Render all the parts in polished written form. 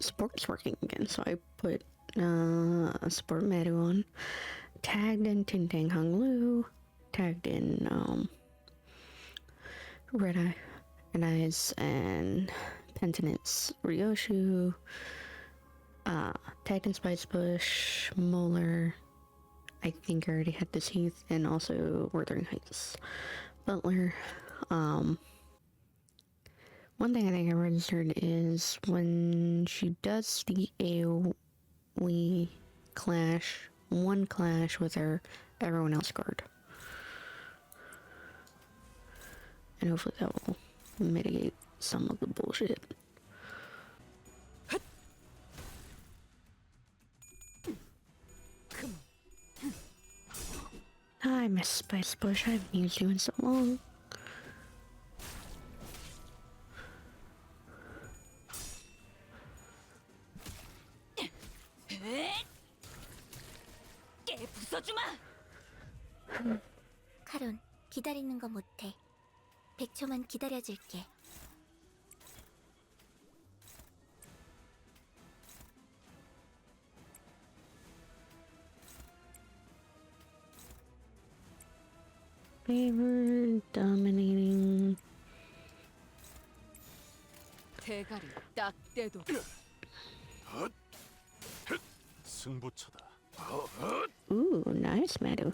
Sport's working again, so I put Sport Meadow on, tagged in Tintang Hung Lu, tagged in Red Eyes and Penitence Ryoshu, tagged in Spice Bush, Molar, I think I already had this Heath, and also Wuthering Heights Butler. One thing I think I registered is when she does the AoE clash, one clash with her everyone else guard. And hopefully that will mitigate some of the bullshit. I miss Spice Bush, I haven't used you in so long. 카론, 기다리는 거 못해. 100초만 기다려줄게. Favor dominating. 대가리 딱 떼도. 승부처다. Ooh, nice, Meadow.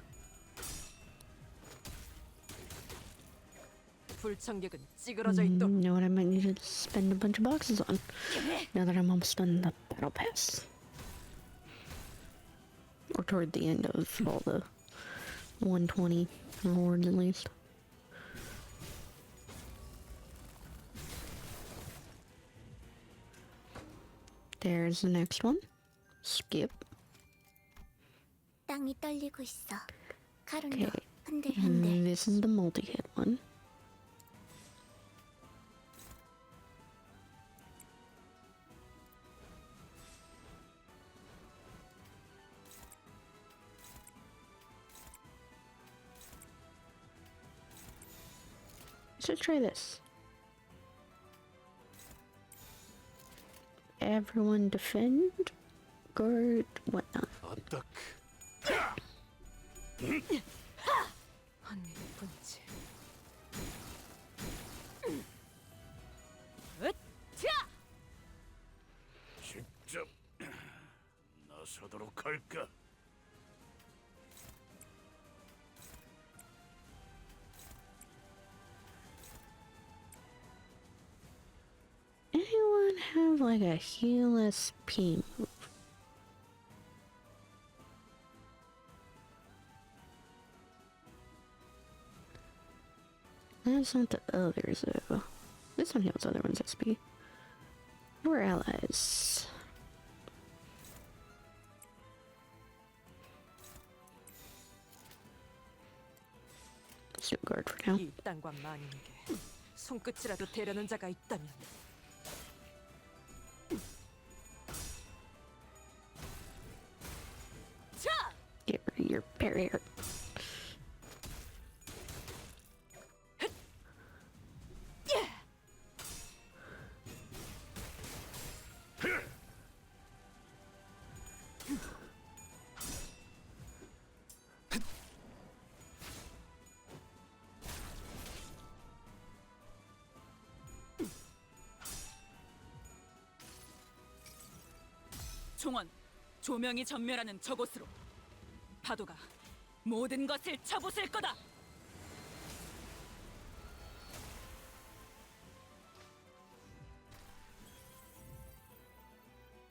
불청객은 찌그러져 있도. Know what I might need to spend a bunch of boxes on now that I'm almost done the battle pass, or toward the end of all the 120 rewards at least. There's the next one. Skip. 땅이 떨리고 있어. 카론도 Okay. 흔들흔들. This is the multi-hit one. Let's try this. Everyone defend, guard, whatnot. 어떡. 언니 분치. 직접 나서도록 할까? Anyone have like a heal SP move? That's not the others though. This one heals other ones SP. We're allies. Let's do guard for now. 이 땅과 만인에게 손끝이라도 대려는 자가 있다면. Get rid of your barrier. 총원, 조명이 전멸하는 저곳으로. 파도가 모든 것을 쳐부술 거다.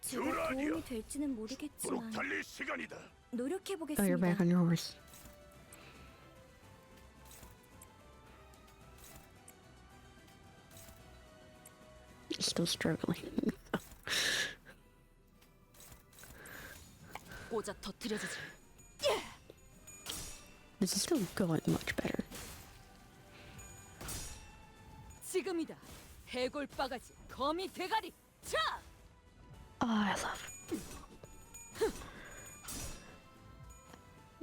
제가 도움이 될지는 모르겠지만 달릴 시간이다. Oh, you're 노력해보겠습니다. back on your horse. Still struggling. 꽂아 터뜨려주지. This is still going much better. 지금이다. 해골 바가지 거미 대가리. 차! Oh, I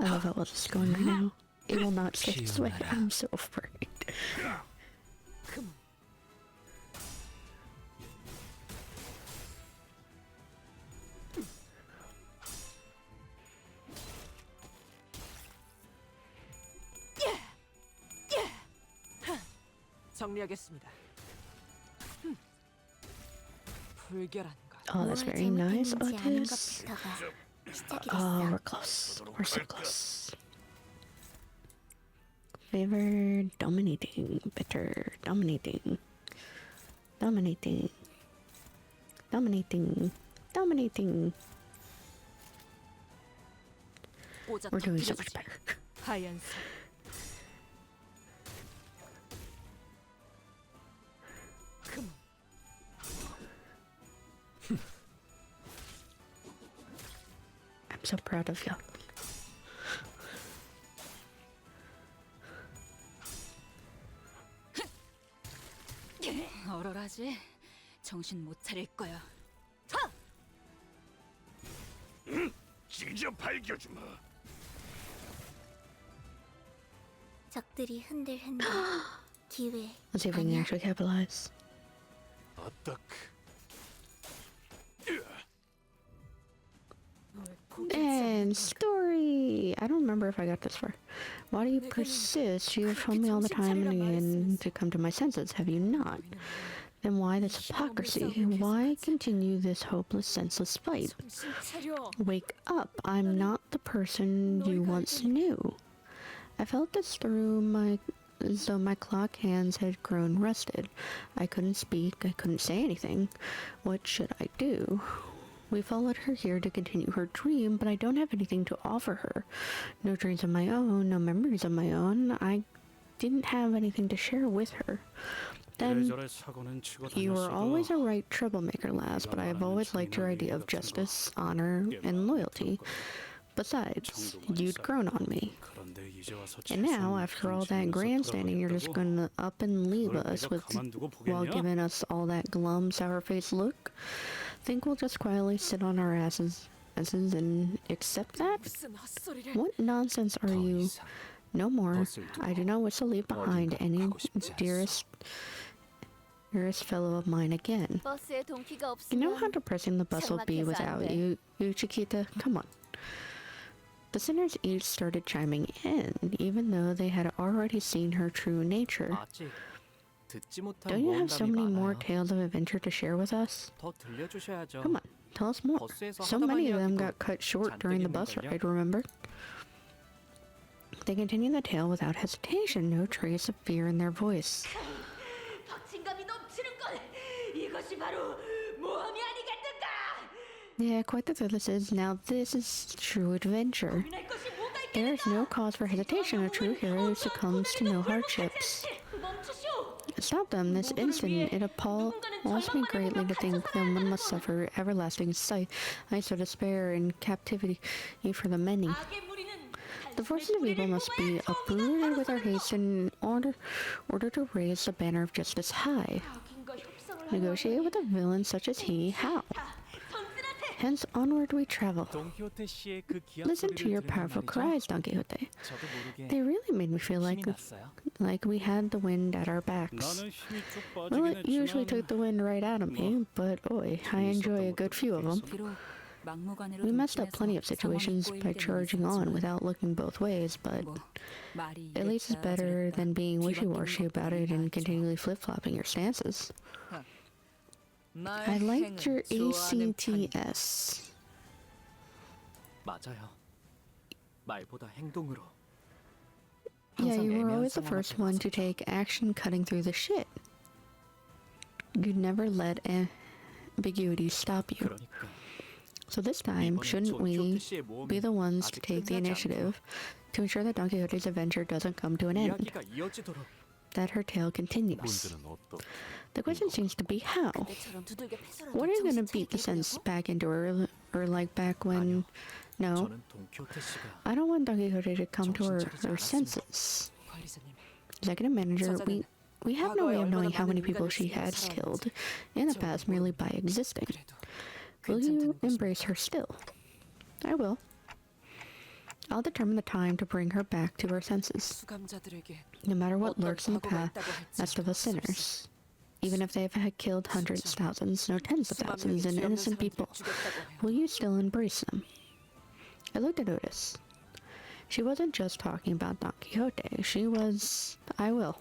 love how well this is going right now. It will not stay this way. I'm so afraid. 정리하겠습니다. 불결한 것. Oh, that's 뭘 very nice. Oh, 잘못했는지 아는 it is. 것부터가 시작이 Oh, 됐어. we're close. We're so close. Favor, dominating, bitter, dominating, dominating, dominating, dominating. 꽂아 We're doing so 터뜨려주지. much better. 하얀 색. 금. I'm so proud of you. 얼얼하지? 정신 못 차릴 거야. 찢어 발겨주마. 적들이 흔들흔들 기회. Let's see if we can actually capitalize. 어떡? And story! I don't remember if I got this far. Why do you persist? You have told me all the time and again to come to my senses, have you not? Then why this hypocrisy? Why continue this hopeless, senseless fight? 정신 차려. Wake up! I'm not the person you once knew. I felt this through as though my clock hands had grown rusted. I couldn't speak, I couldn't say anything. What should I do? We followed her here to continue her dream, but I don't have anything to offer her. No dreams of my own, no memories of my own. I didn't have anything to share with her. Then, you were always a right troublemaker, lass, but I have always liked your idea of justice, honor, and loyalty. Besides, you'd grown on me. And now, after all that grandstanding, you're just gonna up and leave us while giving us all that glum, sour-faced look? Think we'll just quietly sit on our asses and accept that? 무슨 헛소리를. What nonsense are you? No more. I do not wish to leave behind any dearest fellow of mine again. 버스에 동키가 You know 없으면 how depressing the bus will be 장막해서 안 without 돼. you, Chiquita? Come on. The sinners each started chiming in, even though they had already seen her true nature. 아직 듣지 못한 Don't you have so many 모험담이 more 많아요. tales of adventure to share with us? 더 들려주셔야죠. Come on, tell us more. 버스에서 So 하다만 many of them 이야기도 got cut short during the bus 잔뜩 ride, remember? They continued the tale without hesitation, no trace of fear in their voice. 박진감이 넘치는 걸. 이것이 바로 모험이 아니겠는가? Yeah, quite the thrill this is. Now this is true adventure. 날 것이 뭐가 있겠는가? There is no cause for hesitation. A true hero succumbs to no hardships. 멈추시오. Stop them this instant. It appalls me greatly to think that one must suffer everlasting sight, so despair and captivity for the many. 악의 무리는 The forces of evil must be uprooted with our haste in order to raise the banner of justice high. 악인과 협상을 Negotiate with a villain such as he. How? Hence onward we travel. 돈키호테 씨의 그 기합 Listen to 소리를 your 들으면 powerful 말이죠. cries, Don Quixote. 저도 모르게 They really made me feel 힘이 났어요. like we had the wind at our backs. Well, it usually took the wind right out of me, but oi, I enjoy a good few of them. 비록 막무가내로 We messed up 돌진해서 plenty of situations 상황이 by 꼬일 때는 charging on 있었지만 without looking both ways, but 뭐 말이 at least it's 이랬다 better 저랬다 than being 뒤바뀌는 wishy-washy about 것보다 it and 낫죠. continually flip-flopping your stances. 나의 I liked your 행은 좋아하는 편이다. ACTS. 맞아요. 말보다 행동으로. Yeah, 항상 you were 애매한 always the 상황 first 앞에 one to 나섰죠. take action cutting through the shit. You never let ambiguity stop you. 그러니까 So this time, 이번엔 shouldn't we 돈키호테 씨의 모험이 be the ones to 아직 take the 끝나지 initiative to ensure that Don Quixote's adventure doesn't come to an 않도록 end, 이야기가 이어지도록. that her tale continues? 문제는 어떠? The question seems to be how. 내처럼 두들겨 패서라도 What are you gonna 정신 beat the 차리게 sense 해보려고? back into her, or like back when? No, 저는 돈키호테 씨가 I don't want Don Quixote to come to her 정신 차리지 senses. 관리자님, Executive manager, 저자는 we have no way of 과거에 knowing 얼마나 how many 많은 people 인간을 she 죽인 has 사람인지 killed in the 저는 past merely by existing. 그래도 Will you 괜찮다는 것입니다. embrace her still? I will. I'll determine the time to bring her back to her senses, 수감자들에게 no matter what 어떤 lurks in the 과거가 path 있다고 of the 할지라도 sinners. Even if they have killed hundreds, thousands, no tens of 수만 thousands, 명의 and 죄 없는 innocent people, 사람들을 죽였다고 해요. will you still embrace them? I looked at Otis. She wasn't just talking about Don Quixote. She was... I will.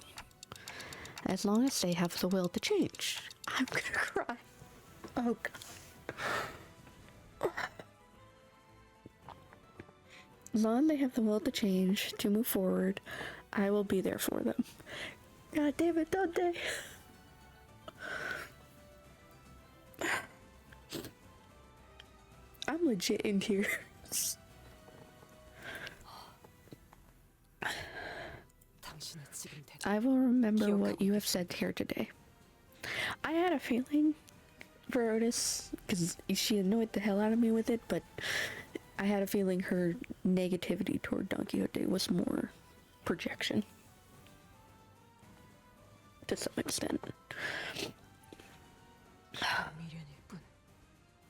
As long as they have the will to change. I'm gonna cry. Oh god. As long as they have the will to change, to move forward, I will be there for them. God damn it, don't they? I'm legit in tears. 당신의 지금 대답. I will remember what you have said here today. I had a feeling for Otis, because she annoyed the hell out of me with it, but I had a feeling her negativity toward Don Quixote was more projection. To some extent. 미련일 뿐.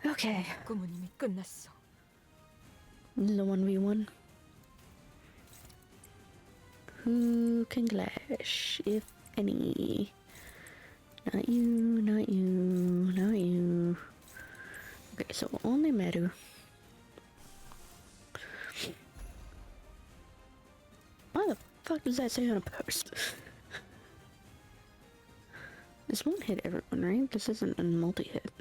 Okay, 꿈은 이미 끝났어. the 1v1. Who can clash, if any? Not you, not you, not you. Okay, so only Meru. Why the fuck does that say on a post? This won't hit everyone, right? This isn't a multi-hit.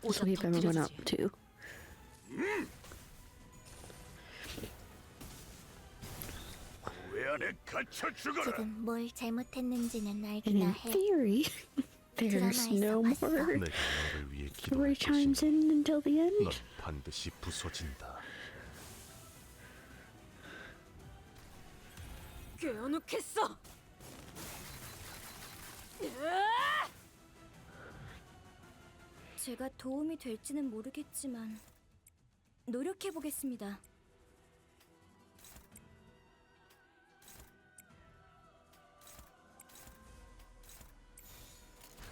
This will keep everyone up too. 왜 안에 갇혀 죽어라. 지금 뭘 잘못했는지는 And 알기나 in 해. theory, there's no more 내가 너를 위해 three 기도할 chimes 것이니 in until the 넌 end. 반드시 부서진다. 깨어놓겠어. 제가 도움이 될지는 모르겠지만 노력해 보겠습니다.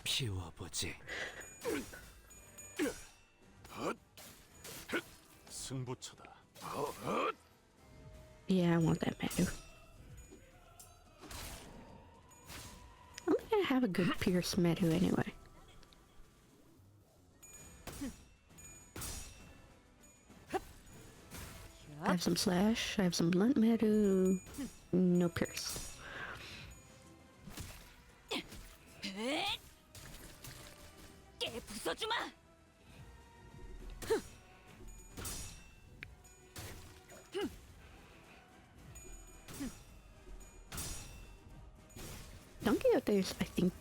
비워보지. 승부처다. Yeah, I want that Meru. I'm gonna have a good Pierce Meru anyway. I have some slash, I have some blunt Meru, no Pierce. 깨 부숴주마. Don Quixote's, I think.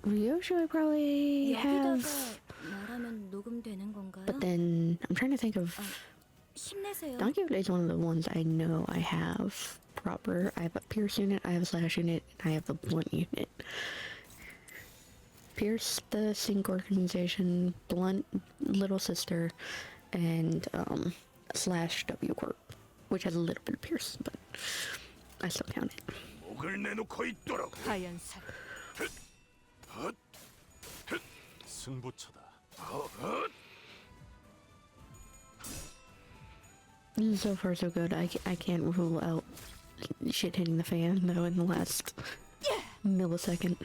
Ryosho I probably 여기다가 have, 말하면 녹음되는 건가요? but then I'm trying to think of. 힘내세요. Don Quixote is one of the ones I know I have proper. I have a Pierce unit, I have a slash unit, and I have the blunt unit. Pierce, the Sync organization, blunt, little sister, and slash W Corp, which has a little bit of Pierce, but I still count it. 목을 내놓고 있도록. 하얀 살. 승부처다. So far so good. I can't rule out shit hitting the fan though in the last millisecond.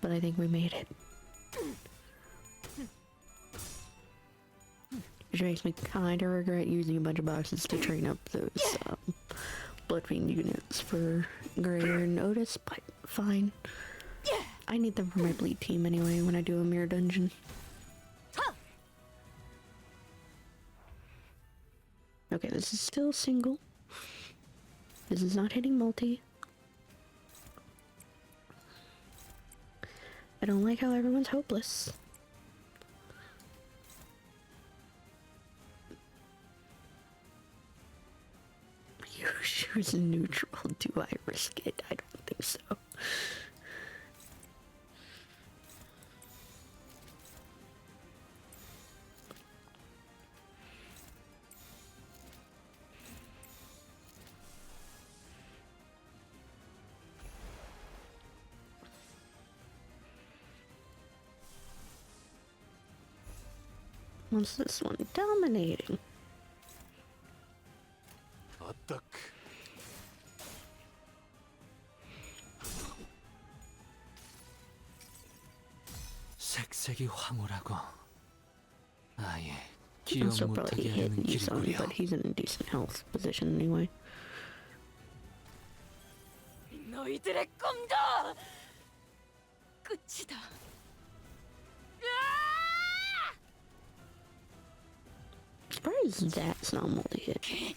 But I think we made it. Which makes me kinda regret using a bunch of boxes to train up those Bloodfiend units for Greyer and Otis, but fine. I need them for my bleed team anyway when I do a mirror dungeon. Okay, this is still single. This is not hitting multi. I don't like how everyone's hopeless. Yoshu's neutral. Do I risk it? I don't think so. What's this one? Dominating. 어떡. 색이 황홀하고 아예 He'll 기억 still probably 못하게 hit 하는 Yisun, 길이구려. but he's in a decent health position anyway. 너희들의 꿈도 끝이다. Surprised that's not multi-hit.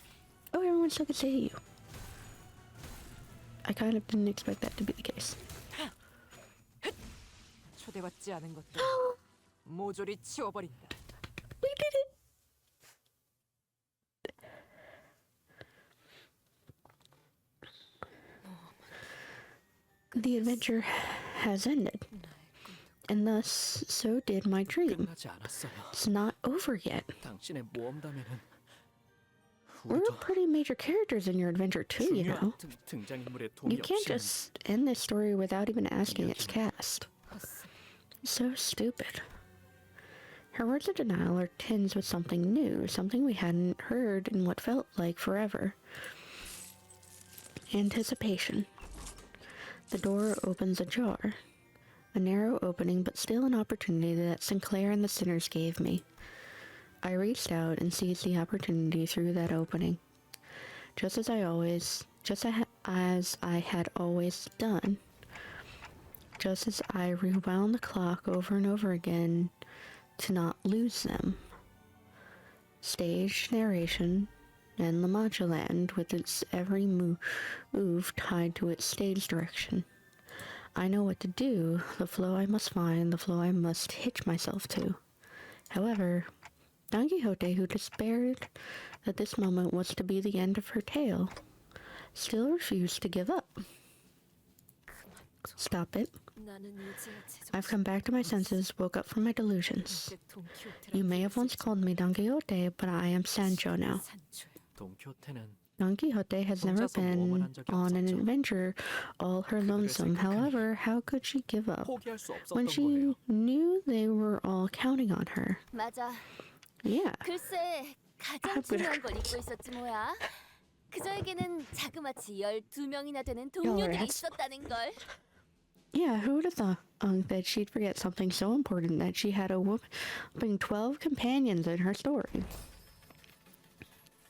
Oh, everyone still gets to hit you. I kind of didn't expect that to be the case. 초대받지 않은 것들 모조리 치워버린다. We did it! The adventure has ended, and thus so did my dream. 끝나지 않았어요. It's not over yet. 당신의 모험담에는 We're 우리도 pretty major characters in your adventure too, you know. 중요한 등장인물의 도움이 You can't 없이는 just end this story without even asking its cast. So stupid. Her words of denial are tinged with something new, something we hadn't heard in what felt like forever. Anticipation. The door opens ajar. A narrow opening, but still an opportunity that Sinclair and the sinners gave me. I reached out and seized the opportunity through that opening. Just as I had always done. Just as I rewound the clock over and over again to not lose them. Stage narration and La Mancha Land with its every move tied to its stage direction. I know what to do, the flow I must find, the flow I must hitch myself to. However, Don Quixote, who despaired that this moment was to be the end of her tale, still refused to give up. Stop it. I've come back to my senses, woke up from my delusions. You may have once called me Don Quixote, but I am Sancho now. 돈키호테는 Don Quixote has never been on an adventure all her lonesome. However, how could she give up 포기할 수 when 없었던 she 거예요. knew they were all counting on her? 맞아. Yeah. 글쎄, 가장 중요한 걸 잊고 있었지 뭐야. 그저에게는 자그마치 12명이나 되는 동료들이 that's- 있었다는 걸. Yeah, who would have thought that she'd forget something so important that she had a whooping 12 companions in her story?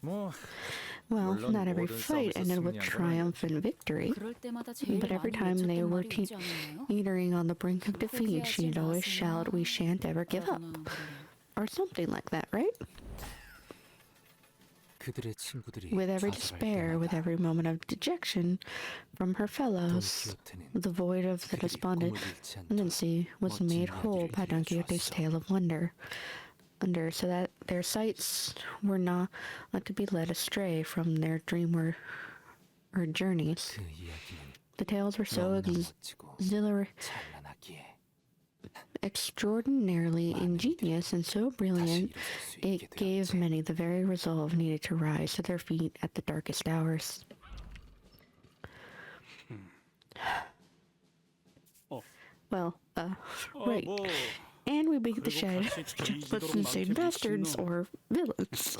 뭐 Well, 물론 not every 모든 fight 싸움에서 ended with 승리한 건 triumph and victory, 그럴 때마다 제일 but every 많이 time they 외쳤던 were 말이 있지 않나요? teetering on the brink of defeat, she'd always shout, "We shan't ever give up," or something like that, right? 그들의 친구들이 With every 좌절할 despair, with 때마다 every moment of dejection from her fellows, 돈키호테는 the void of the 그들이 꿈을 잃지 않도록 despondency was 멋진 made whole 이야기를 by Don Quixote's 들려주었어. tale of wonder, so that their sights were not to be led astray from their dream or journeys. 그 이야기는 The tales were so 너무나 멋지고 찬란하기에 extraordinarily ingenious and so brilliant, 다시 일어설 수 it 있게 gave 되었지. many the very resolve needed to rise to their feet at the darkest hours. Well, right. 뭐 And we beat the 그리고 shed 같이 just with 뒤지도록 insane 망치를 bastards 치는 or villains.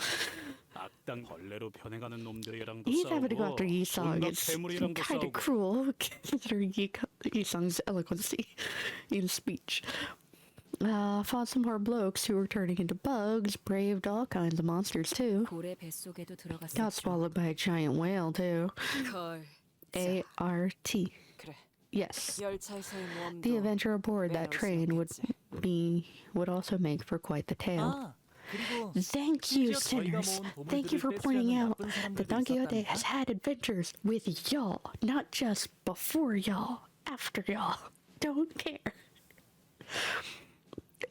악당 벌레로 변해가는 놈들이랑도 He's having to go 싸우고 after Yisong. 온갖 It's 괴물이랑도 kind of 싸우고 cruel considering Yisong's eloquency in speech. Fought some more blokes who were turning into bugs, braved all kinds of monsters too. 고래 뱃속에도 Got 들어갔었죠. swallowed by a giant whale too. 걸. A-R-T. 그래. Yes. 열차에서의 모험도. The adventure aboard that train would also make for quite the tale. 아, 그리고 Thank you, 심지어 저희가 sinners. 모은 Thank you for 보물들을 pointing 뺏으려는 out 나쁜 사람들도 that Don Quixote has 있었다니까? had adventures with y'all, not just before y'all, after y'all. Don't care.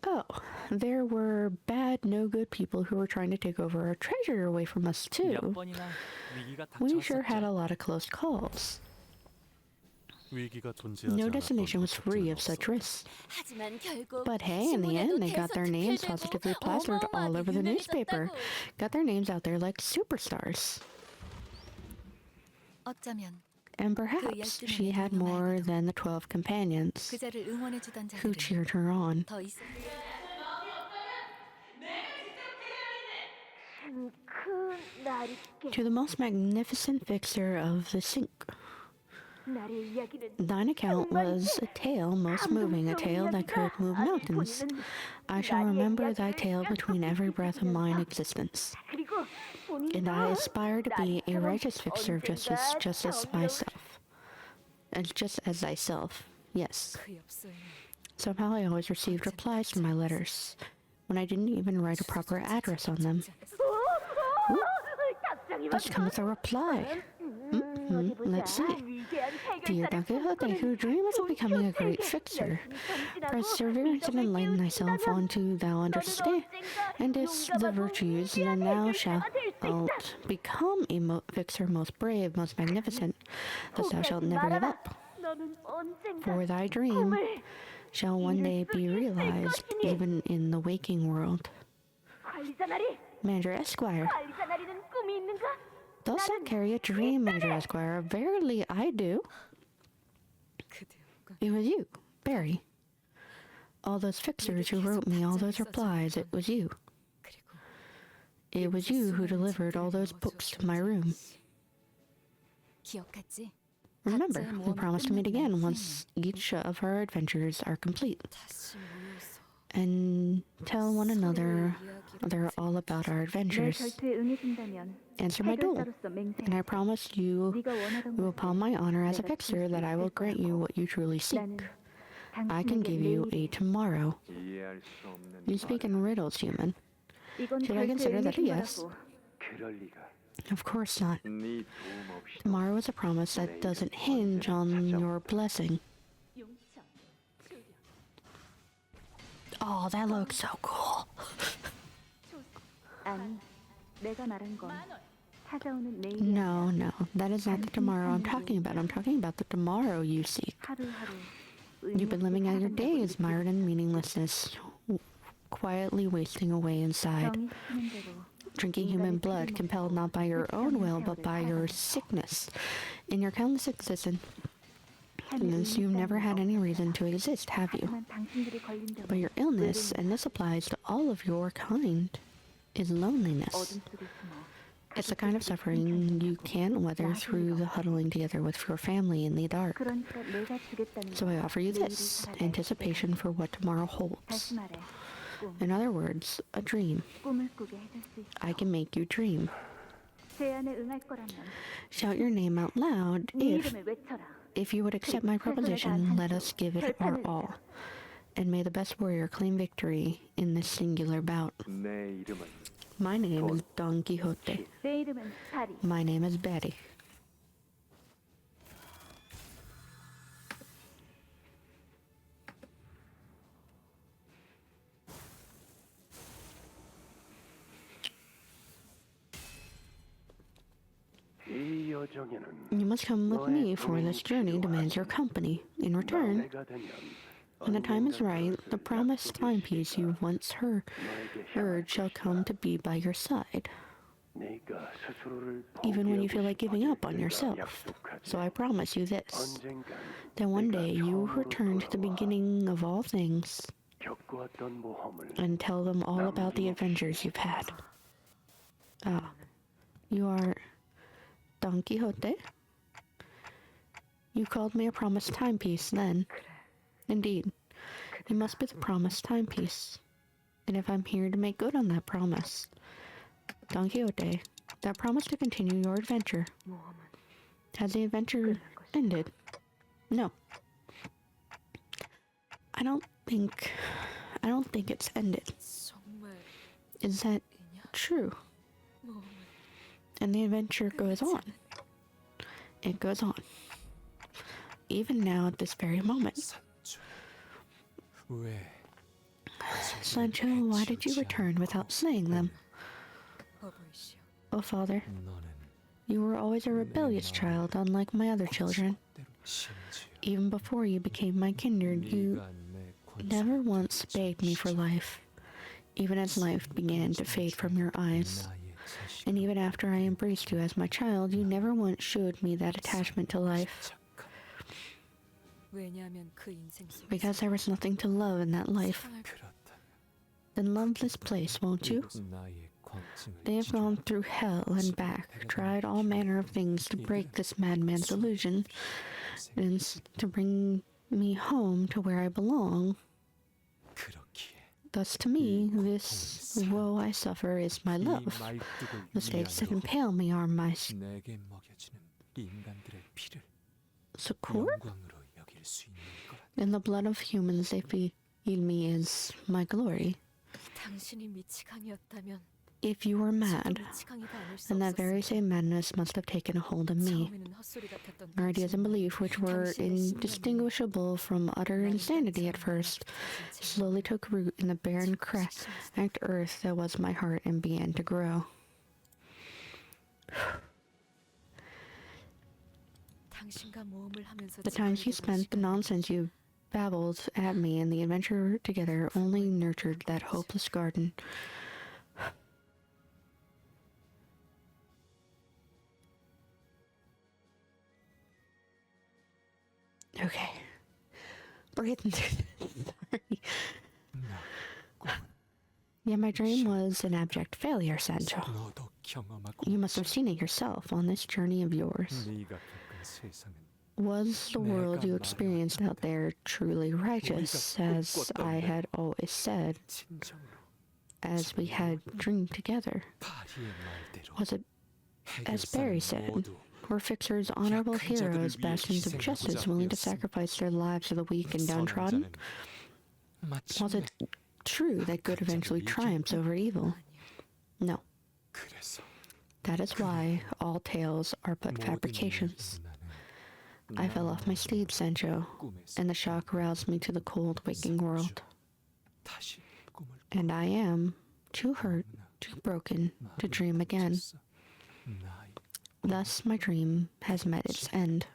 Oh, there were bad, no good people who were trying to take over our treasure away from us, 몇 too. 번이나 위기가 We sure had a 닥쳤었죠. lot of close calls. 위기가 존재하지 No 않았던 destination was free of 목적지는 such 없어. risks. 하지만 결국 But hey, in the 신문에도 end, they got their names 계속 positively 집필되고 plastered all 어마어마하게 over the newspaper. 유명해졌다고. Got their names out there like superstars. 어쩌면 And perhaps she had more than the 12 companions 그자를 응원해주던 who 자들은 cheered her on. 더 있어. To the most magnificent fixer of the sink. Thine account was a tale most moving, a tale that could move mountains. I shall remember thy tale between every breath of mine existence. And I aspire to be a righteous fixer of justice, just as myself. And just as thyself, yes. 그 엽서에는 Somehow I always received replies to my letters, when I didn't even write a proper address on them. Just come with a reply. Let's see. Dear Don Quixote, who dreams of becoming a great fixer, perseverance and enlighten thyself unto thou understand, and is the virtues, then thou shalt become a fixer most brave, most magnificent, thus thou shalt never give up. For thy dream shall one day be realized, even in the waking world. Manager Esquire. Dost thou carry a dream, Manager Esquire? Verily I do. 그대가 It was you, Barry. All those fixers who wrote me all those replies, it was you. 그리고 It was you who delivered all those books to my room. 기억하지? Remember, we promised to meet again once each of our adventures are complete, 다시 모여서 and tell one another all about our 내 adventures. 결투에 응해준다면 Answer my duel, 해결자로서 and I 맹세하지. promise you, 네가 원하던 upon my honor as a fixer, that I will grant you what you truly seek. 나는 I can 당신에게 give you a 내일이 tomorrow. 이해할 수 없는 You speak in riddles, human. 이건 Should I 결투에 consider that a 응해준 yes? 거라고. 그럴 리가. Of course not. 네 도움 없이 Tomorrow is a promise that doesn't hinge on your blessing. Oh, that looks so cool. 아니, 내가 말한 건 찾아오는 내일이 No, no, that is not the tomorrow I'm talking about. I'm talking about the tomorrow you seek. 하루하루 You've been living out your days mired in meaninglessness, quietly wasting away inside, 정이 스치는 대로 drinking human blood, compelled not by your own will, but by your sickness. In your countless existence, you've never had any reason to exist, have you? 하지만 당신들이 걸린 But your illness, and this applies to all of your kind, is loneliness. 어둠 속에 숨어 It's the kind of suffering you can't weather through the huddling together with your family in the dark. 그러니까 내가 주겠다는 So I offer you this, anticipation for what tomorrow holds. 다시 말해 꿈, In other words, a dream. 꿈을 꾸게 해줄 수 있어. I can make you dream. 제안에 응할 거라면 Shout your name out loud 네 이름을 외쳐라. if you would accept my proposition, let us give it our all. And may the best warrior claim victory in this singular bout. 내 이름은 My name is Don Quixote. 내 이름은 파리. My name is Betty. 이 여정에는 You must come with me, for this journey demands your company. In return, 내가 되면 when the time is right, the promised timepiece you once heard shall come to be by your side, 네가 스스로를 even when you feel like giving up on 내가 yourself. 약속하지. So I promise you this, 언젠간 that one 내가 day you will 처음으로 return to the 돌아와 beginning of all things 겪어왔던 모험을 and tell them all about the adventures you've had. Ah, you are Don Quixote? You called me a promised timepiece then. Indeed, you must be the promised timepiece. And if I'm here to make good on that promise, Don Quixote, that promise to continue your adventure, 모험은 has the adventure ended? No. I don't think it's ended. 정말 Is that true? 모험은 And the adventure goes on. It goes on. Even now at this very moment. 왜 Sancho, why did you return without slaying them? 어버이시여 Oh, father, 너는 you were always a rebellious child, unlike my other children. 심지어 Even before you became my kindred, you 네가 내 권속 never once begged me for life, even as life began to fade from your eyes. 나의 자식 And even after I embraced you as my child, you never once showed me that attachment to life, 착한 왜냐하면 그 인생 속에서 because there was nothing to love in that life. 사랑을 그렇다 Then love this place, won't you? 나의 광증을 They have gone 찌르러 through hell and back, tried all manner of things to break this madman's illusion, and to bring me home to where I belong. 그렇기에 Thus to me, this woe I suffer is my 이 love. 말뚝을 The stakes that 위안으로 impale me are my 내게 먹여주는 인간들의 피를 succor, 영광으로 여길 수 있는 거라. and the blood of humans they feed me is my glory. 당신이 미치광이었다면 If you were mad, 미치광이가 아닐 수 then that very 없었을 same madness must have taken a hold of me. 처음에는 헛소리 같았던 Our ideas and 당신은 belief, which were 당신의 indistinguishable from utter insanity at first, slowly took root in the barren, cracked earth that was my heart and began to grow. 당신과 모험을 하면서 The times you spent, the nonsense you babbled at me, and the adventure together only nurtured that hopeless garden. Okay. Breathing through this. Sorry. Yeah, my dream was an abject failure, Sancho. 너도 경험하고 You must have seen it yourself on this journey of yours. 네가 겪은 세상은 Was the world you experienced out there truly righteous, as I had always said, 진정으로 as we had dreamed together? 파리의 말대로 Was it, as Barry said, 모두 were fixers honorable heroes, bastions of justice, willing to sacrifice their lives for the weak and downtrodden? Was it true that good eventually triumphs over evil? No. 그래서 That is why all tales are but 모든 fabrications. 이야기는 I fell off my steed, Sancho, 꿈에서 and the shock roused me to the cold, waking world. 다시 꿈을 And I am too hurt, too broken to dream again. 꿨어. 나의 Thus my dream has met its end.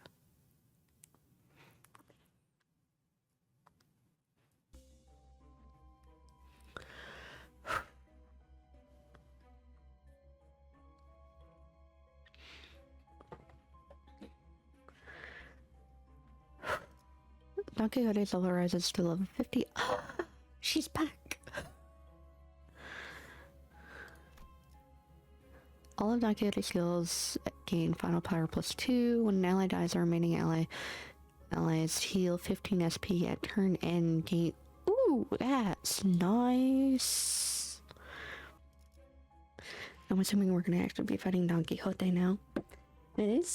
Don Quixote's level rises to level 50. She's back! All of Don Quixote's skills gain final power +2. When an ally dies, the remaining allies heal 15 SP at turn end. Gain. Ooh, that's nice. I'm assuming we're gonna actually be fighting Don Quixote now. It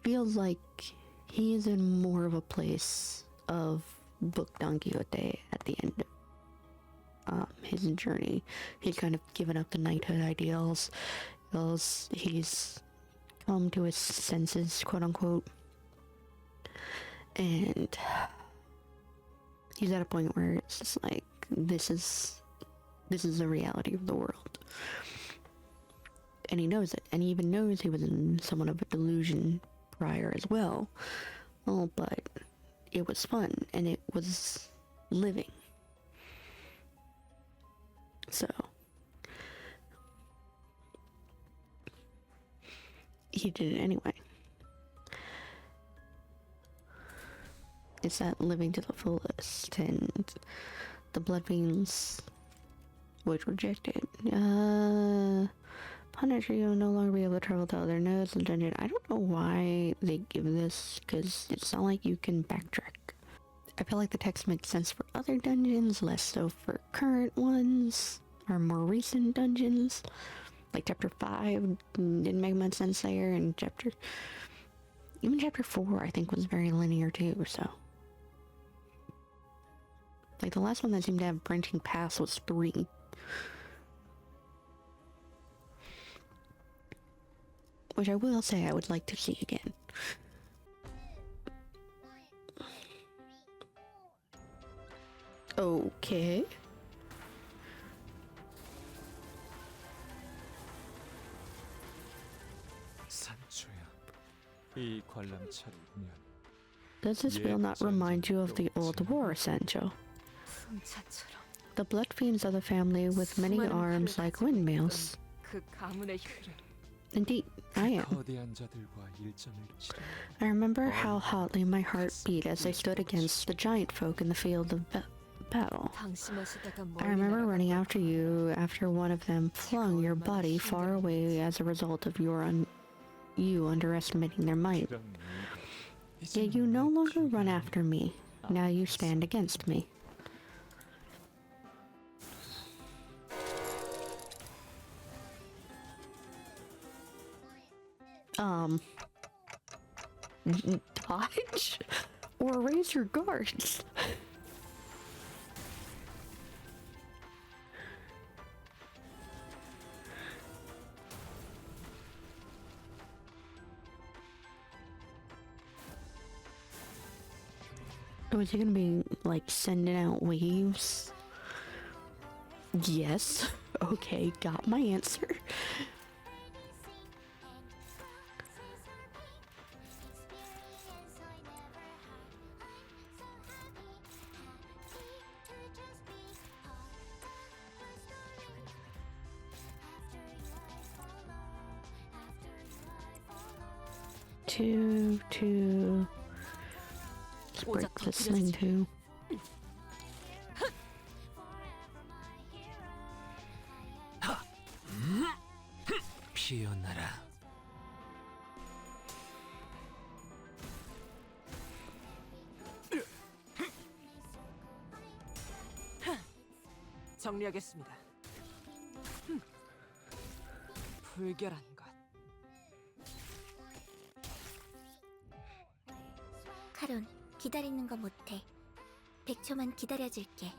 feels like he is in more of a place of book Don Quixote at the end of his journey. He's kind of given up the knighthood ideals. He's come to his senses, quote unquote. And he's at a point where it's just like, this is the reality of the world. And he knows it. And he even knows he was in somewhat of a delusion prior as well. Oh, but it was fun and it was living. So he did it anyway. It's that living to the fullest, and the blood veins would reject it. Punisher, you'll no longer be able to travel to other nodes in the dungeon. I don't know why they give this, because it's not like you can backtrack. I feel like the text makes sense for other dungeons, less so for current ones, or more recent dungeons. Like chapter 5 didn't make much sense there, and even chapter 4 I think was very linear too, so. Like the last one that seemed to have branching paths was 3. Which I will say I would like to see again. Okay. 산초야, 이 관람차를 보면 Does this wheel not remind you of the old war, Sancho? 풍차처럼 The blood fiends of the family with many arms like windmills. 그 가문의 혈을 Indeed, I am. 거대한 자들과 일점을 치르 I remember how hotly my heart beat as I stood against the giant folk in the field of battle. 방심하시다가 I 멀리 remember 날아간 running 걸 after you after one of them flung your body far away as a result of you underestimating their might. 그런 네가 Yet you no longer run after me. Now you stand against me. Dodge? Or raise your guards? Oh, is he gonna be, like, sending out waves? Yes. Okay, got my answer. Two. Let's break this thing too. 피어나라. 정리하겠습니다. 불결한 것. 카론, 기다리는 거 못해. 100초만 기다려줄게.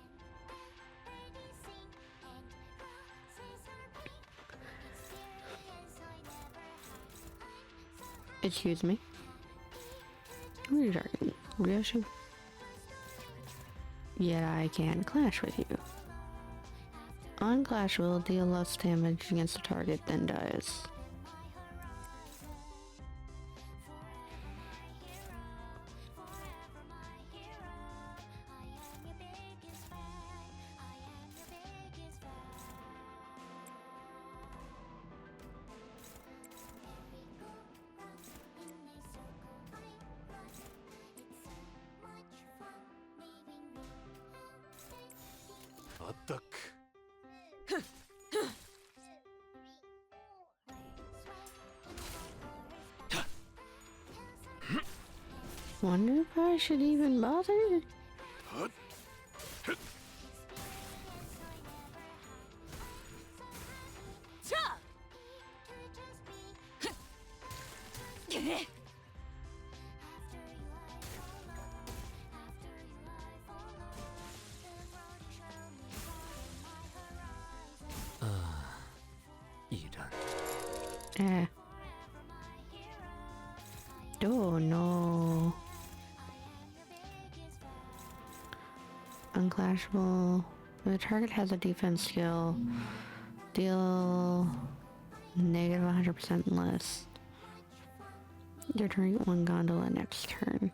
Excuse me? Who are you talking? Ryoshu? Yet I can clash with you. On clash will deal less damage against the target than dies. 어떡. Wonder if I should even bother? 자! 이런. Oh no. Unclashable. The target has a defense skill. Deal negative 100% less. Return one gondola next turn.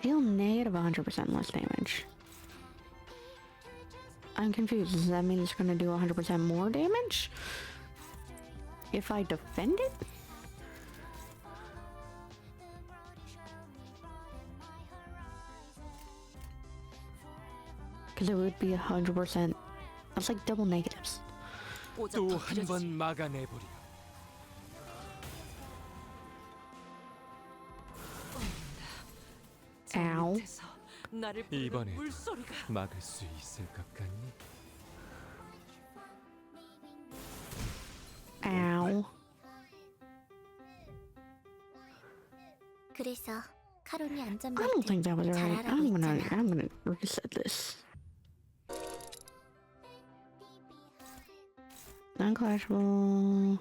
Deal negative 100% less damage. I'm confused. Does that mean it's gonna do 100% more damage? If I defend it? Because it would be 100%. That's like double negatives. 또 한 번 막아내버려. Ow. 나를 부르는 이번에도 물소리가. 막을 수 있을 것 같니? Ow. 그래서 카론이 I 안전벨트 don't think that was 잘 right. 알아고 있잖아. I'm gonna reset this. Unclashable.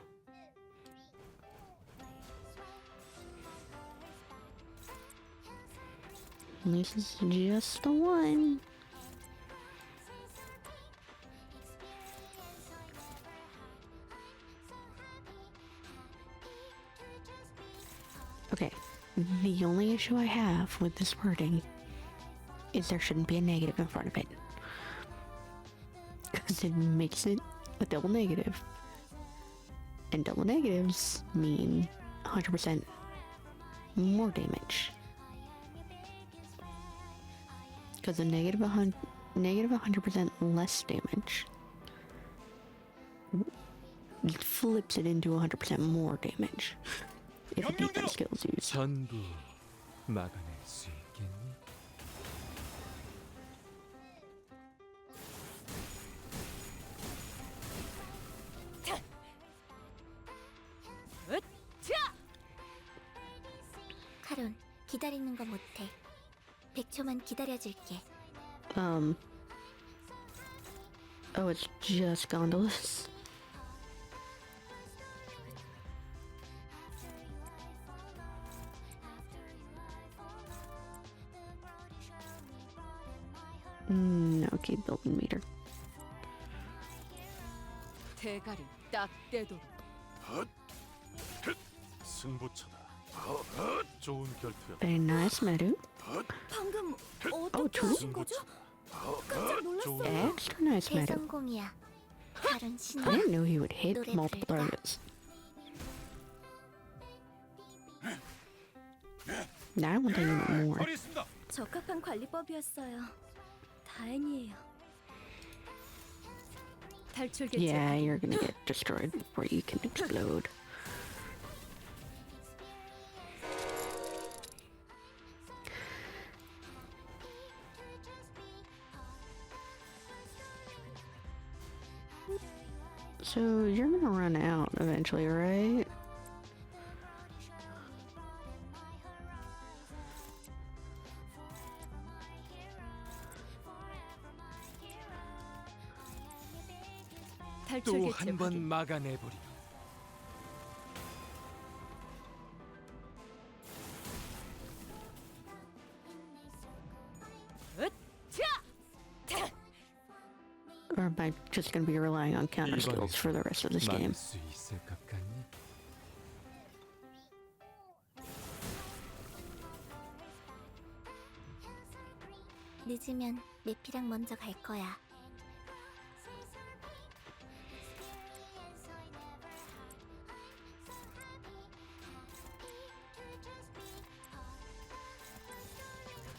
This is just the one. Okay, the only issue I have with this wording is there shouldn't be a negative in front of it. Because it makes it a double negative. And double negatives mean 100% more damage. Because a negative 100% less damage flips it into 100% more damage if a defense skill is used. 전부 막아낼 수 있겠니? 카론, 기다리는 거 못해. 100초만 기다려줄게. Oh, it's just gondolas. No, keep building meter. 대가를 딱 떼도록. 승부처다. 좋은 결투야. Very nice, Meru. 방금 Oh, 어떻게 true. 하신 거죠? 깜짝 놀랐어요. Extra nice, Meru. 대성공이야. 카론 I 신나. didn't know he would hit 노래 multiple 부를까? targets. Now I want to use it more. 있습니다. 적합한 관리법이었어요. 다행이에요. 탈출 개체. Yeah, you're gonna get destroyed before you can explode. So you're gonna run out eventually, right? 탈출 또 개체 한 번 확인. 막아내 버리. Or am I just gonna be relying on counter skills for the rest of this game? 막을 수 있을 것 같니? 늦으면 메피랑 먼저 갈 거야.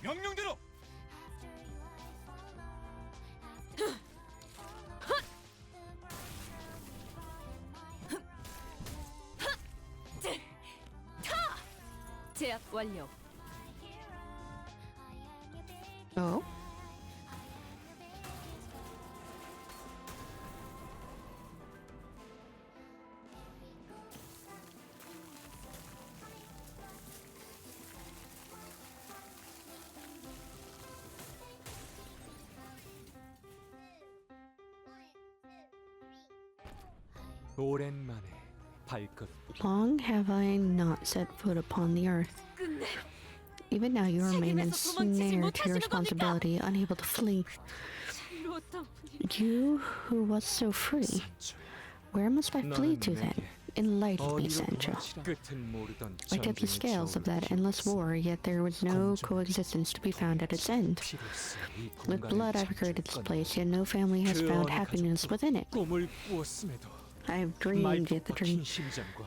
명령대로. 제압 완료. Oh. 오랜만에 발걸음. Long have I not set foot upon the earth. 끝내. Even now you remain 책임에서 도망치지 ensnared to your 못하시는 responsibility, unable to flee. 자유로웠던 You who was so free, where must I flee to then? Enlighten me, Sancho. 끝은 모르던 I tipped the scales of that endless war, yet there was no coexistence to be found at its end. With blood I've created this place, yet no family has found happiness within it. 꿈을 꾸었음에도 I have dreamed yet the dream. 심장과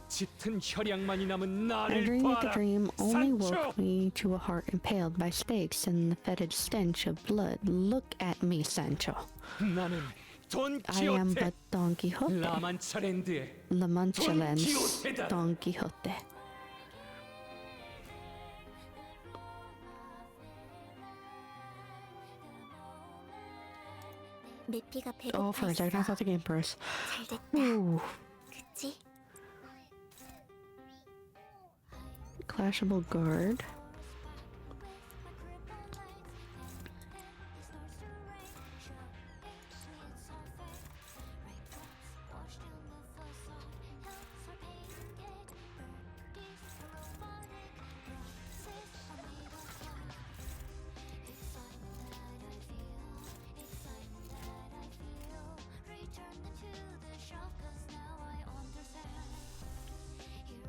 짙은 혈양만이 남은 I 나를 dreamed yet the 봐라. dream only Sancho! woke me to a heart impaled by stakes and the fetid stench of blood. Look at me, Sancho. 나는 돈 I am 키호테 but Don Quixote. 라만차랜드의 La Manchalan's Quixote다. Don Quixote. 메피가 Oh, for a second I thought the game press. 잘 됐다. Ooh. 그치? Clashable guard.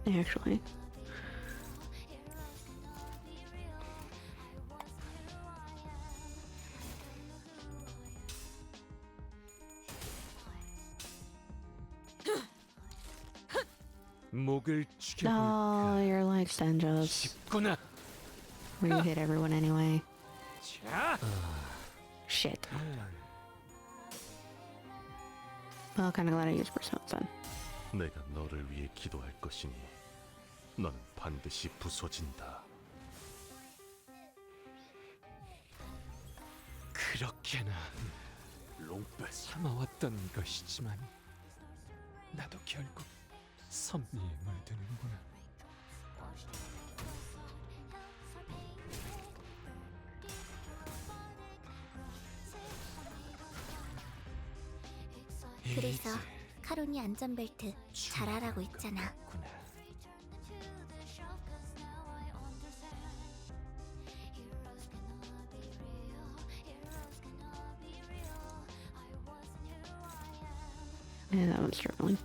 Actually. 목을 Oh, 죽여볼까 you're like Senjos, 싶구나. where you hit everyone anyway. 자, Shit. Well, kinda glad I used Persona then. 내가 너를 위해 기도할 것이니 너는 반드시 부서진다. 그렇게나 롱패 참아왔던 것이지만 나도 결국 선미에 물드는구나. 그래서 이제 카론이 안전벨트 잘 하라고 있잖아. 구나. Yeah, that one's struggling.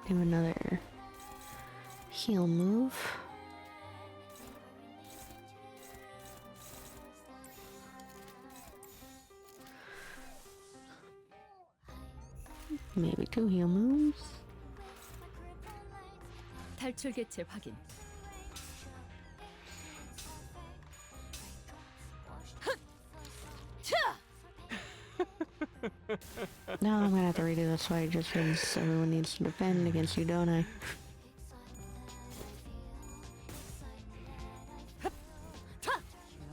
Do another heal move. Maybe 2 heal moves. 탈출 개체 확인. Now I'm gonna have to redo this fight just because everyone needs to defend against you, don't I?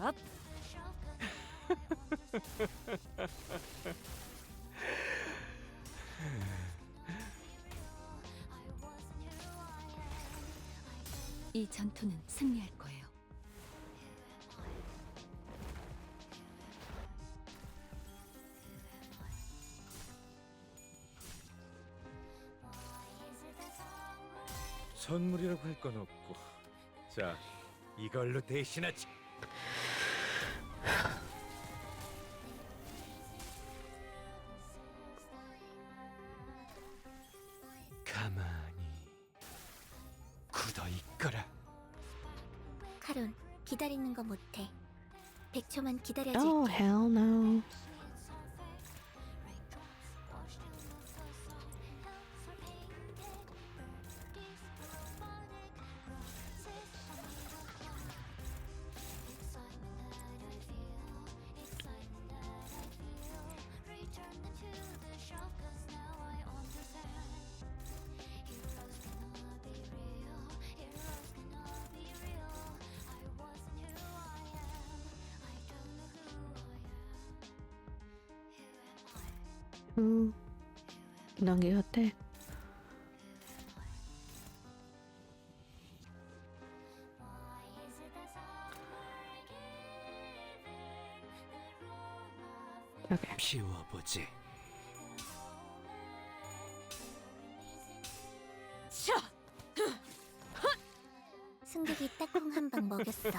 얍. 이 전투는 승리할 거예요. 선물이라고 할 건 없고, 자, 이걸로 대신하지. 가만히 굳어 있거라. 카론, 기다리는 거 못해. 100초만 기다려줄게. Oh, hell no. Don Quixote. Okay. 비워보지. 승객이 딱콩 한 방 먹였어.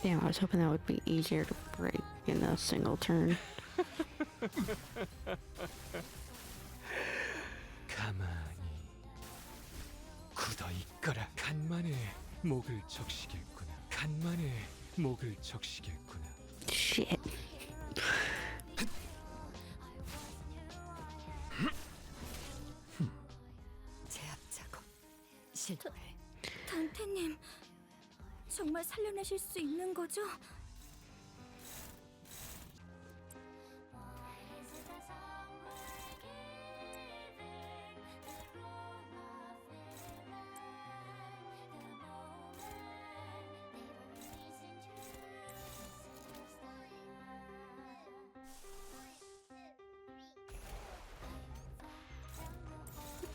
Damn, I was hoping that would be easier to break in a single turn. 가만히 굳어 있거라. 간만에 목을 적시겠구나. 간만에 목을 적시겠구나. Shit. 제압 작업 실패. 단테님, 정말 살려내실 수 있는 거죠?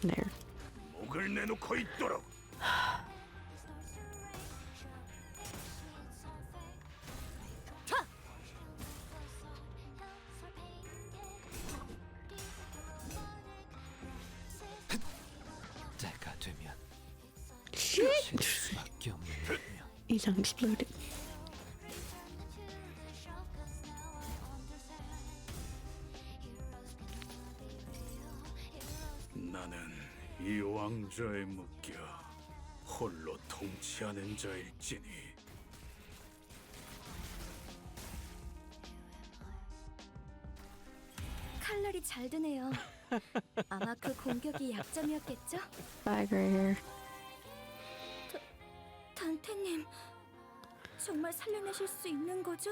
There. 목을 내놓고 있도록. 때가 되면 Shit! He's unexploded. 나는 이 왕좌에 묶여 홀로 통치하는 자일지니. 칼날이 잘 드네요. 아마 그 공격이 약점이었겠죠? Bye, gray hair. 단테님, 정말 살려내실 수 있는 거죠?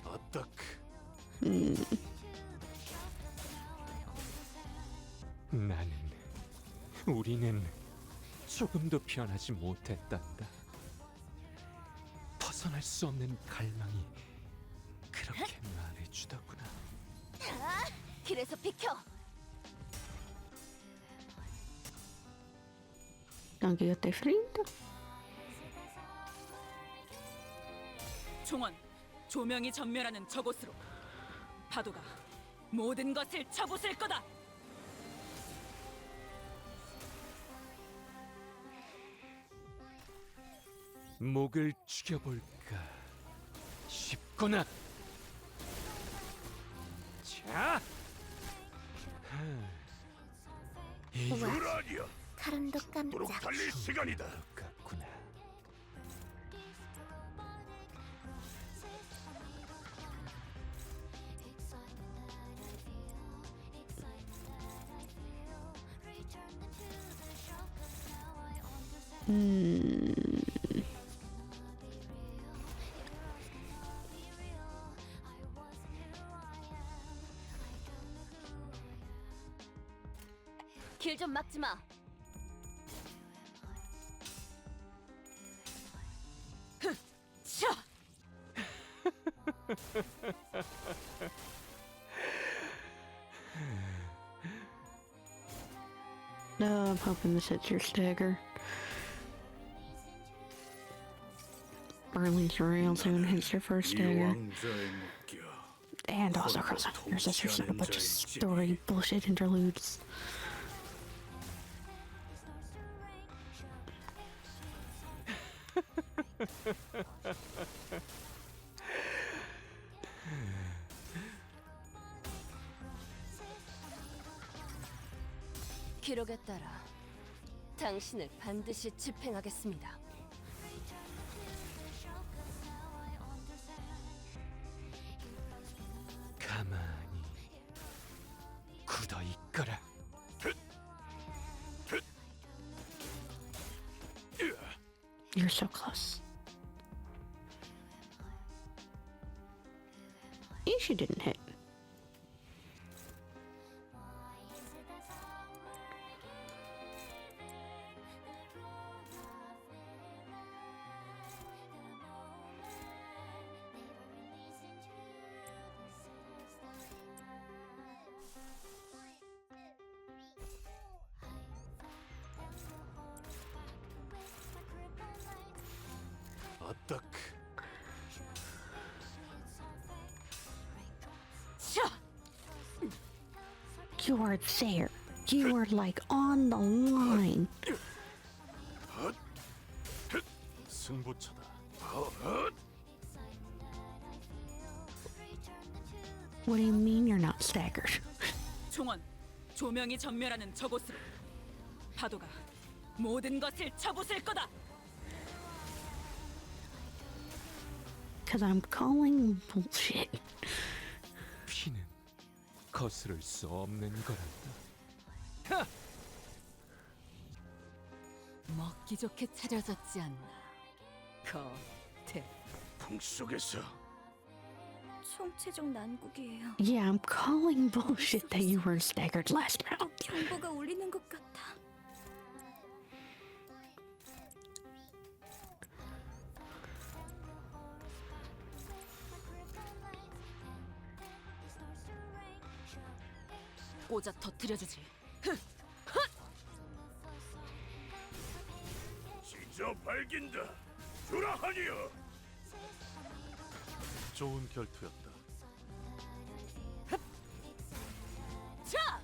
어떡? 우리는 조금도 변하지 못했단다. 벗어날 수 없는 갈망이 그렇게 말해주더구나. 길에서 비켜! Danke, eu te friend. 총원, 조명이 전멸하는 저곳으로. 파도가 모든 것을 쳐부술 거다. 목을 죽여볼까 싶구나. 자, 유라니아, 카름도 도록 깜짝. 달릴 시간이다. 같구나. 길 좀 막지 마. 차! No, I'm hoping this hits your stagger. Burley's real soon hits your first 이 stagger. 왕좌에 묶여 And also cross out. There's just a bunch of story bullshit interludes. 기록에 따라 당신을 반드시 집행하겠습니다. 가만히 굳어 있거라. You're so close. She didn't hit. 어떡? You are there. You are like on the line. 승부처다. What do you mean you're not staggered? 총원, 조명이 전멸하는 저곳으로. 파도가 모든 것을 쳐부술 거다. Because I'm calling bullshit. 피는 거스를 수 없는 거란다. 먹기 좋게 차려졌지 않나. 겉에. 풍속에서 총체적 난국이에요. Yeah, I'm calling bullshit that you were staggered last round. 경보가 울리는 것 같아. 꽂아 터뜨려주지. 찢어 발긴다. 주라 하니여. 좋은 결투였다. 자!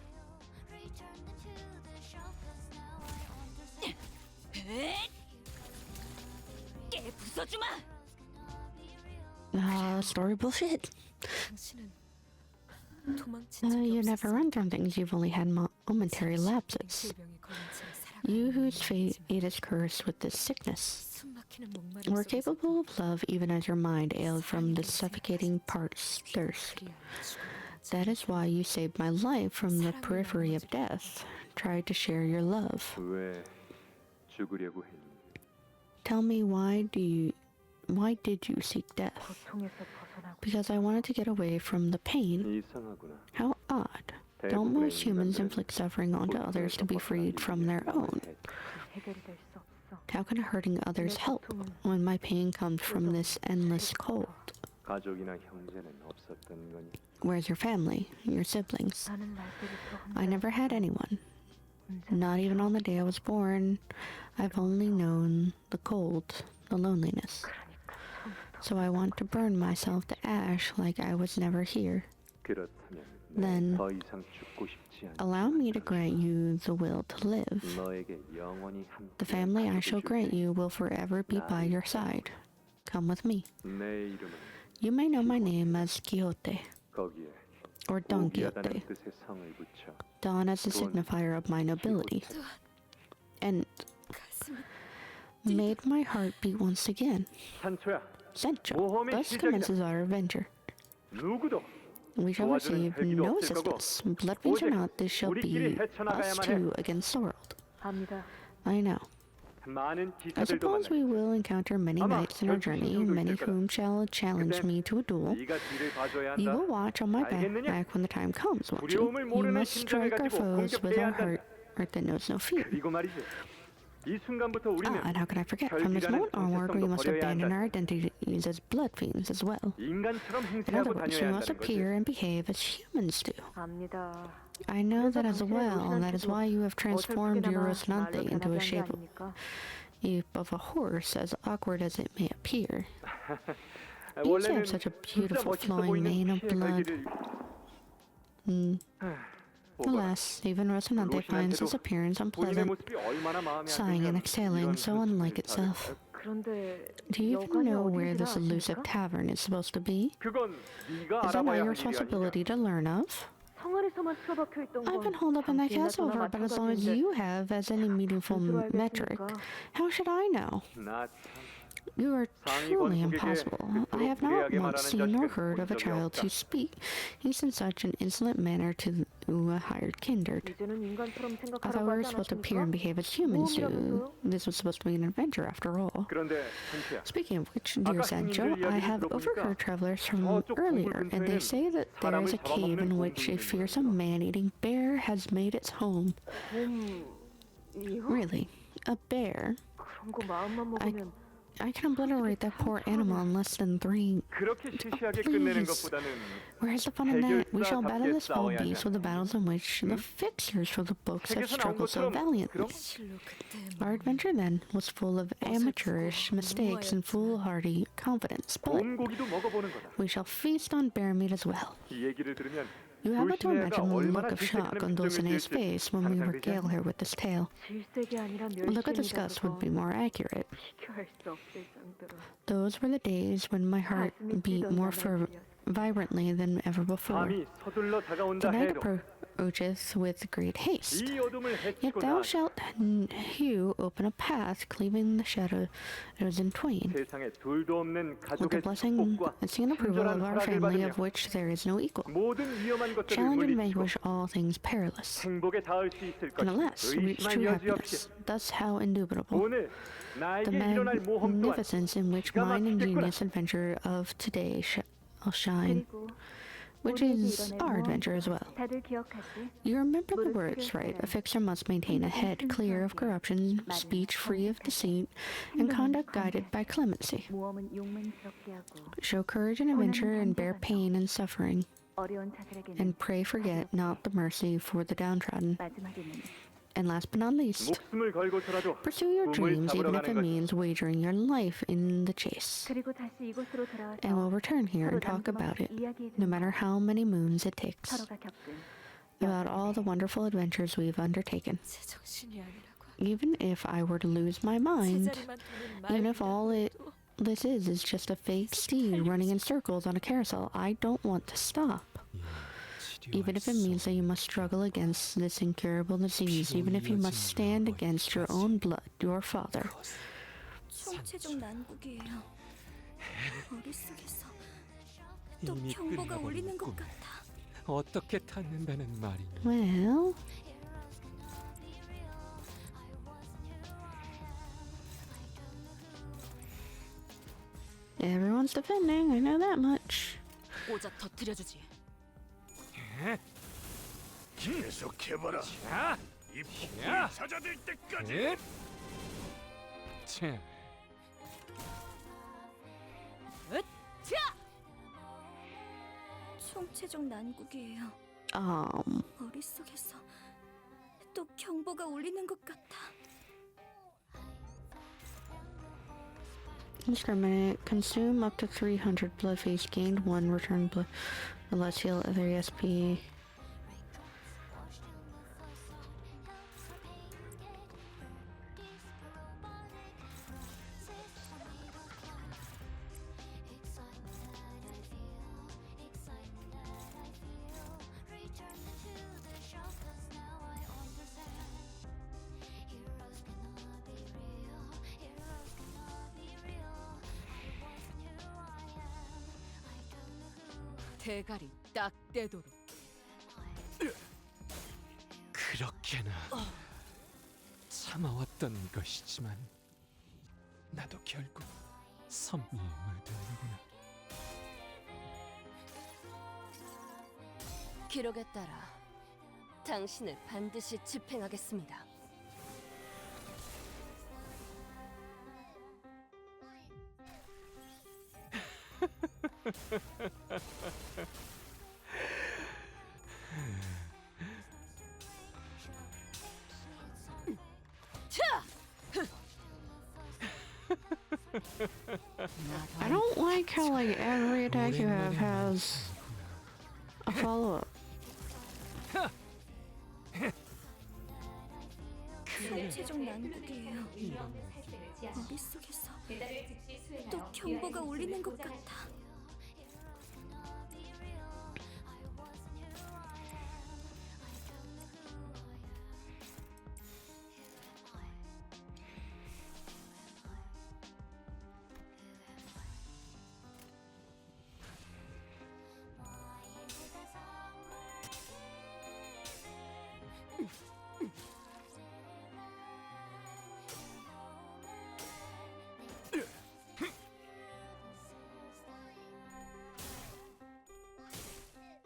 깨 부숴주마! Story bullshit. 당신은 You never run from things, you've only had momentary lapses. You whose fate is cursed with this sickness were capable of love even as your mind ailed from the suffocating parts thirst. That is why you saved my life from the periphery of death, tried to share your love. 왜 죽으려고 했니? Tell me, why did you seek death? Because I wanted to get away from the pain. 이상하구나. How odd. Don't most humans inflict suffering onto others to be freed from their own? How can hurting others help when my pain comes from this endless cold? 가족이나 형제는 없었던 거니? Where's your family, your siblings? I never had anyone. Not even on the day I was born. I've only known the cold, the loneliness. So I want to burn myself to ash like I was never here. 그렇다면 Then 더 이상 죽고 싶지 않아. allow me to grant you the will to live. 너에게 영원히 함께 The family I shall grant you will forever be by your side. Come with me. 내 이름은 You may know my name as Quixote, 거기에 or Don Quixote, 오기하다는 뜻의 성을 붙여 Don as the signifier of my nobility, and made my heart beat once again. 산초야. Sancho, 모험의 thus 시작이다. commences our adventure. 누구도 We shall receive no assistance. Blood fiends or not, this shall be us two against the world. 압니다. I know. 많은 I 기사들도 suppose we 만나. will encounter many knights in our journey, many whom shall challenge me to a duel. 네가 뒤를 봐줘야 You 한다. will watch on my back when the time comes, won't you? You must strike our foes with our heart that knows no fear. 그리고 말이지. 이 순간부터 우리는 And how can I forget? From this moment onward, we must abandon our identities as blood fiends as well. 인간처럼 In other 행세하고 words, we 다녀야 must 한다는 거지. appear and behave as humans do. 압니다. I know that as well. That is why you have transformed your Rocinante into a shape of a horse, as awkward as it may appear. You also have such a beautiful flowing mane of blood. Alas, even Rocinante finds his appearance 본인의 unpleasant, 모습이 얼마나 마음에 안 sighing and 들면 exhaling, 이런 so unlike itself. 그런데 Do you even know where this 어딘지는 elusive 아십니까? tavern is supposed to be? 그건 네가 Is that not 알아봐야 your 할 일이 responsibility 아니냐. to learn of? 성 안에서만 처박혀 있던 I've been holed up in that castle for about as long as you have as any meaningful metric. How should I know? 나 참. You are truly impossible. I have not once seen or heard of a child to speak. He's in such an insolent manner to a hired kindred. 이제는 인간처럼 I thought we 생각하라고 were 하지 supposed to appear and 않았습니까? behave as humans do. This was supposed to be an adventure after all. 그런데 산초야. Speaking of which, dear Sancho, I have overheard travelers from earlier, and they say that there is a cave in which a fearsome man-eating bear has made its home. 이요? Really? A bear? 그런 거 마음만 먹으면 I can obliterate that poor animal in less than 3. 그렇게 시시하게 끝내는 please. 것보다는 Where's the fun in that? We shall battle this foul beast with the battles in which the fixers for the books have 책에서 나온 struggled so 것처럼 valiantly. 그럼 Our adventure then was full of amateurish mistakes and foolhardy confidence, but 곰 고기도 먹어보는 거다. we shall feast on bear meat as well. 이 얘기를 들으면 You have but to 돌싱애가 imagine the 얼마나 look of shock 질색하는 on Dulcinea's 표정을 face when we 상상되지 regale her with this tale. 질색이 아니라 A look of disgust would be 멸시입니다. more accurate. 비교할 수 없을 정도로 Those were the days when my heart beat more vibrantly than ever before. 밤이 서둘러 The 다가온다 night 해도 approacheth with great haste. 이 어둠을 Yet 헤치고 thou 나 shalt hew open a path, cleaving the shadows in twain, 세상에 둘도 없는 with the 가족의 blessing 축복과 and seeing approval 친절한 of our 허락을 family, 받으며 of which there is no equal. 모든 위험한 것들을 Challenge and 물리치고 vanquish all things perilous, 행복에 닿을 수 있을 and 것이 alas, reach 의심한 true 여지 없이 happiness. Thus how indubitable 오늘 the 나에게 일어날 모험 또한 magnificence in which 기가 mine 막히겠구나. ingenious adventure of today shall shine, 그리고 which 우리에게 is 일어날 our 모험 adventure as well. 다들 기억하지? You remember the words, right? A fixer must maintain a head clear of corruption, speech free of deceit, and conduct guided by clemency. 모험은 용맹스럽게 하고 Show courage and adventure and bear pain and suffering. 어려운 자들에게는 And pray forget not the mercy for the downtrodden. 마지막에는 And last but not least, 목숨을 걸고서라도 pursue your 꿈을 dreams 잡으러 even if 가는 it 것. means wagering your life in the chase. 그리고 다시 이곳으로 돌아와서 And we'll return here and talk about it, no matter how many moons it takes, 서로가 겪은 about all the wonderful adventures we've undertaken. 제정신이 아니라고. Even if I were to lose my mind, 제자리만 도는 even if all this is just a fake steed running in circles on a carousel, I don't want to stop. Even if it means that you must struggle against this incurable disease, even if you must stand against your own blood, your father. 총체적 난국이에요. 머릿속에서 또 경보가 울리는 것 같아. 어떻게 탔는다는 말이니? Well, everyone's defending, I know that much. 오작 터뜨려주지. 계속해봐라. 자, 이 폭풍이 야! 찾아들 때까지. 넷. 자, 총체적 난국이에요. Um, 머릿속에서 또 경보가 울리는 것 같아. Indiscriminate. Consume up to 300 blood face. Gained 1. Return blood. Let's heal other ESP. 대가리 딱 떼도록. 그렇게나 참아왔던 것이지만 나도 결국 선미에 물드는구나. 기록에 따라 당신을 반드시 집행하겠습니다. I don't like how like every attack you have has a follow-up. 총체적 난국이에요. 머릿속에서 또 경보가 울리는 것 같아.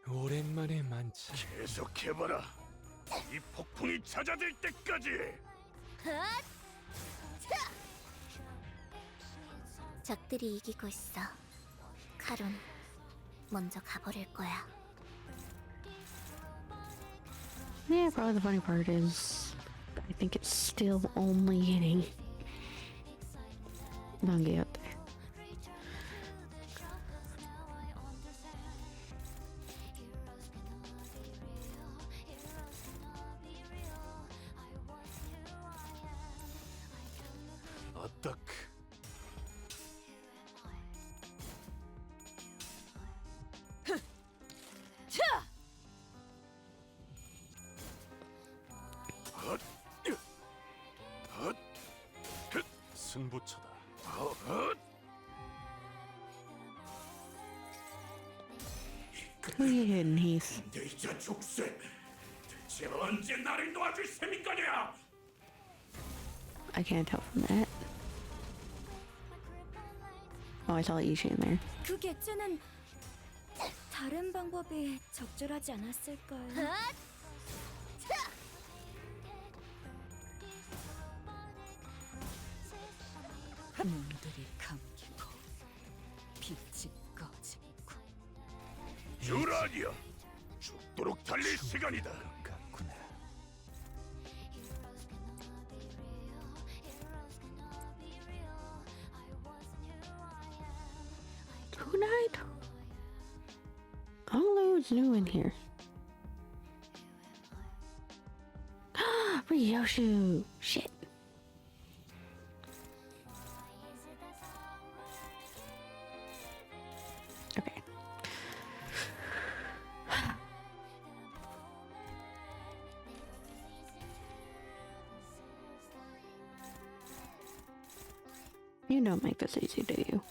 오랜만에 만차. 계속해봐라. 이 폭풍이 찾아들 때까지. 적들이 이기고 있어. 카론, 먼저 가버릴 거야. Yeah, probably the funny part is I think it's still only hitting Nange out there. 어떻게 승부처다. Who are you hitting, Heath? 대자 족쇄. 대체 언제 나를 놓아줄 셈인 거냐? I can't tell from that. Oh, I saw Ishi in there. 그 객체는 다른 방법이 적절하지 않았을까요? 몸들이 감기고 빛이 꺼지고. 유라니아, 죽도록 달릴 시간이다. Who died? All is new in here. Ryoshu! Shit. Okay. You don't make this easy, do you?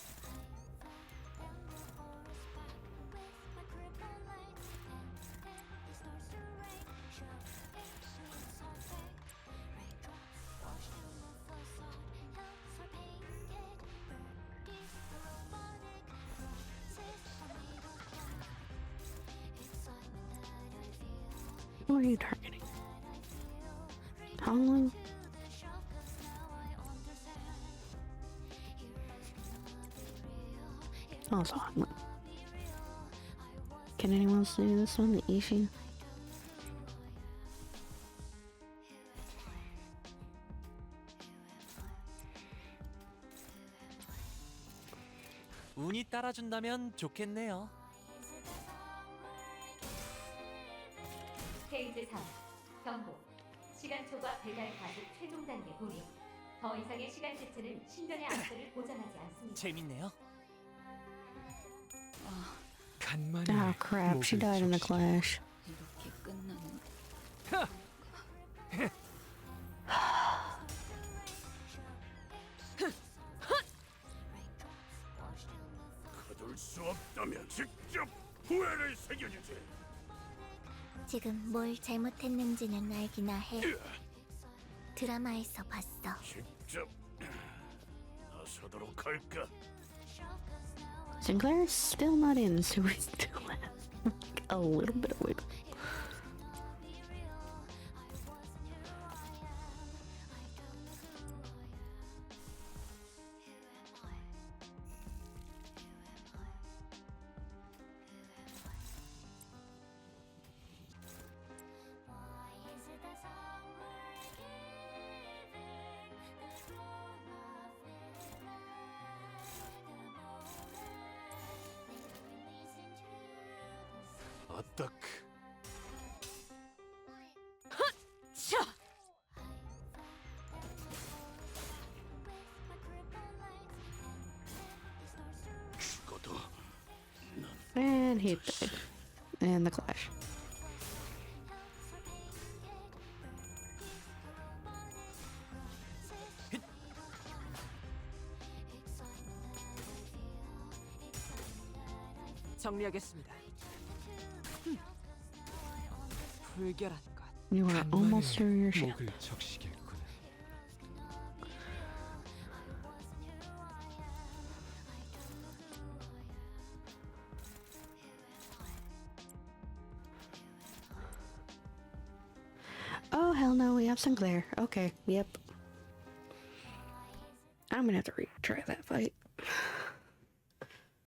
Who are you targeting? Honglu? Also Honglu. Can anyone else do this one? The Ishi? 운이 따라준다면 좋겠네요. 페이지 3. 경고. 시간 초과 배달 가속 최종 단계 돌입. 더 이상의 시간 지체는 신변의 안전을 보장하지 않습니다. 재밌네요. 간만에 Oh crap, she died in the clash. 이렇게 끝나는 거둘 수 없다면 직접 후회를 새겨주지. 지금 뭘 잘못했는지는 알기나 해. 드라마에서 봤어. 직접 나서도록 할까? Sinclair's still not in, so we still have a little bit of wiggle. 아딱. 차! 죽어도 And he died. And the clash. 정리하겠습니다. 불결한 것. You are almost through your ship. 목을 적시겠군. Oh hell no, we have Sinclair. Okay, yep. I'm gonna have to retry that fight.